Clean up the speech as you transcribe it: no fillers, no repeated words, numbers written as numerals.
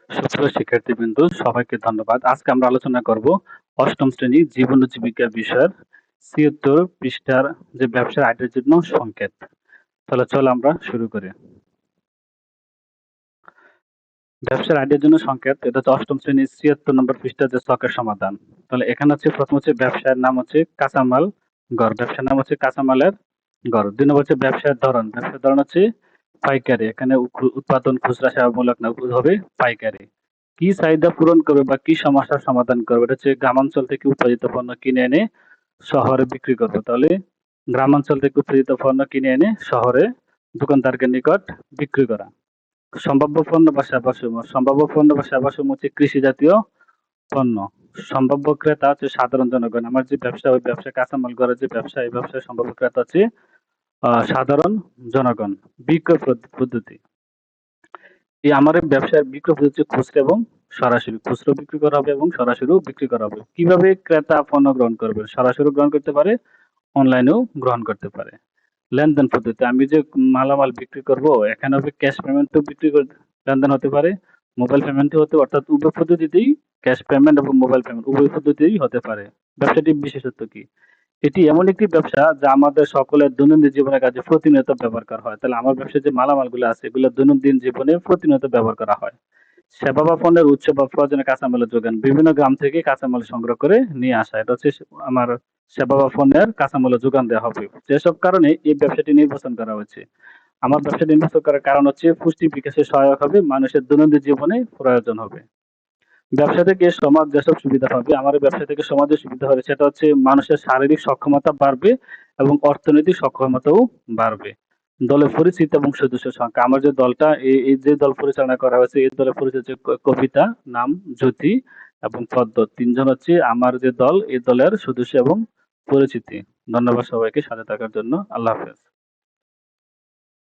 সুপ্রিয় শিক্ষার্থীবৃন্দ, সবাইকে ধন্যবাদ। আজকে আমরা আলোচনা করব অষ্টম শ্রেণী জীবন ও জীবিকা বিষয়ের ৭৬ পৃষ্ঠার যে ব্যবসার আইডির জন্য সংকেত। তাহলে চলো আমরা শুরু করি। ব্যবসার আইডির জন্য সংকেত, এটা হচ্ছে অষ্টম শ্রেণীর ৭৬ নম্বর পৃষ্ঠার যে ছকের সমাধান। তাহলে এখানে হচ্ছে প্রথম হচ্ছে ব্যবসার নাম হচ্ছে কাঁচামাল গড়, ব্যবসার নাম হচ্ছে কাঁচামালের গড়। ২ নম্বর হচ্ছে ব্যবসার ধরন, ব্যবসার ধরন হচ্ছে পাইকারি। এখানে উৎপাদন খুচরা সেবামূলক না, হবে পাইকারি। কি চাহিদা পূরণ করবে বা কি সমস্যার সমাধান করবে, এটা হচ্ছে গ্রামাঞ্চল থেকে উৎপাদিত পণ্য কিনে এনে শহরে বিক্রি করবে। তাহলে গ্রামাঞ্চল থেকে উৎপাদিত পণ্য কিনে এনে শহরে দোকানদারকে নিকট বিক্রি করা। সম্ভাব্য পণ্য বা সেবাসমূহ, সম্ভাব্য পণ্য বা সেবাসমূহ হচ্ছে কৃষি জাতীয় পণ্য। সম্ভাব্য ক্রেতা হচ্ছে সাধারণ জনগণ। আমার যে ব্যবসা, ওই ব্যবসা কাঁচামাল গড়ের যে ব্যবসা, এই ব্যবসায় সম্ভাব্য ক্রেতা হচ্ছে সাধারণ জনগণ। বিক্রয় পদ্ধতি, এই আমার এই ব্যবসার বিক্রয় পদ্ধতি হচ্ছে খুচরা এবং সরাসরি। খুচরো বিক্রি করা হবে এবং সরাসরিও বিক্রি করা হবে। কিভাবে ক্রেতা পণ্য গ্রহণ করবে? সরাসরি গ্রহণ করতে পারে, অনলাইনেও গ্রহণ করতে পারে। লেনদেন পদ্ধতি, আমি যে মালামাল বিক্রি করব, এখানে হবে ক্যাশ পেমেন্টও লেনদেন হতে পারে, মোবাইল পেমেন্টও হতে, অর্থাৎ উভয় পদ্ধতিতেই ক্যাশ পেমেন্ট এবং মোবাইল পেমেন্ট উভয় পদ্ধতিতেই হতে পারে। ব্যবসাটির বিশেষত্ব কি? এটি এমন একটি ব্যবসা যা আমাদের সকলের দৈনন্দিন জীবনের কাজে প্রতিনিয়ত ব্যবহার করা হয়। তাহলে আমার ব্যবসায় যে মালামালগুলো আছে, এগুলো দৈনন্দিন জীবনে প্রতিনিয়ত ব্যবহার করা হয়। সেবা বা পণ্যের উৎস বা প্রয়োজনীয় কাঁচামালের যোগান, বিভিন্ন গ্রাম থেকে কাঁচামাল সংগ্রহ করে নিয়ে আসা। এটা হচ্ছে আমার সেবা বা পণ্যের কাঁচামালের যোগান দেওয়া হবে। যেসব কারণে এই ব্যবসাটি নির্বাচন করা হয়েছে। আমার ব্যবসা নির্বাচন করার কারণ হচ্ছে পুষ্টি বিকাশে সহায়ক হবে, মানুষের দৈনন্দিন জীবনে প্রয়োজন হবে। ব্যবসা থেকে সমাজ যেসব সুবিধা পাবে, আমার ব্যবসা থেকে সমাজের সুবিধা হবে, সেটা হচ্ছে মানুষের শারীরিক সক্ষমতা বাড়বে এবং অর্থনৈতিক সক্ষমতাও বাড়বে। দলের পরিচিতি এবং সদস্য সংখ্যা, আমার যে দলটা, এই যে দল পরিচালনা করা হয়েছে, এই দলের পরিচয় হচ্ছে কবিতা, নাম, জ্যোতি এবং পদ্ম। ৩ জন হচ্ছে আমার যে দল, এই দলের সদস্য এবং পরিচিতি। ধন্যবাদ সবাইকে সাথে থাকার জন্য। আল্লাহ হাফেজ।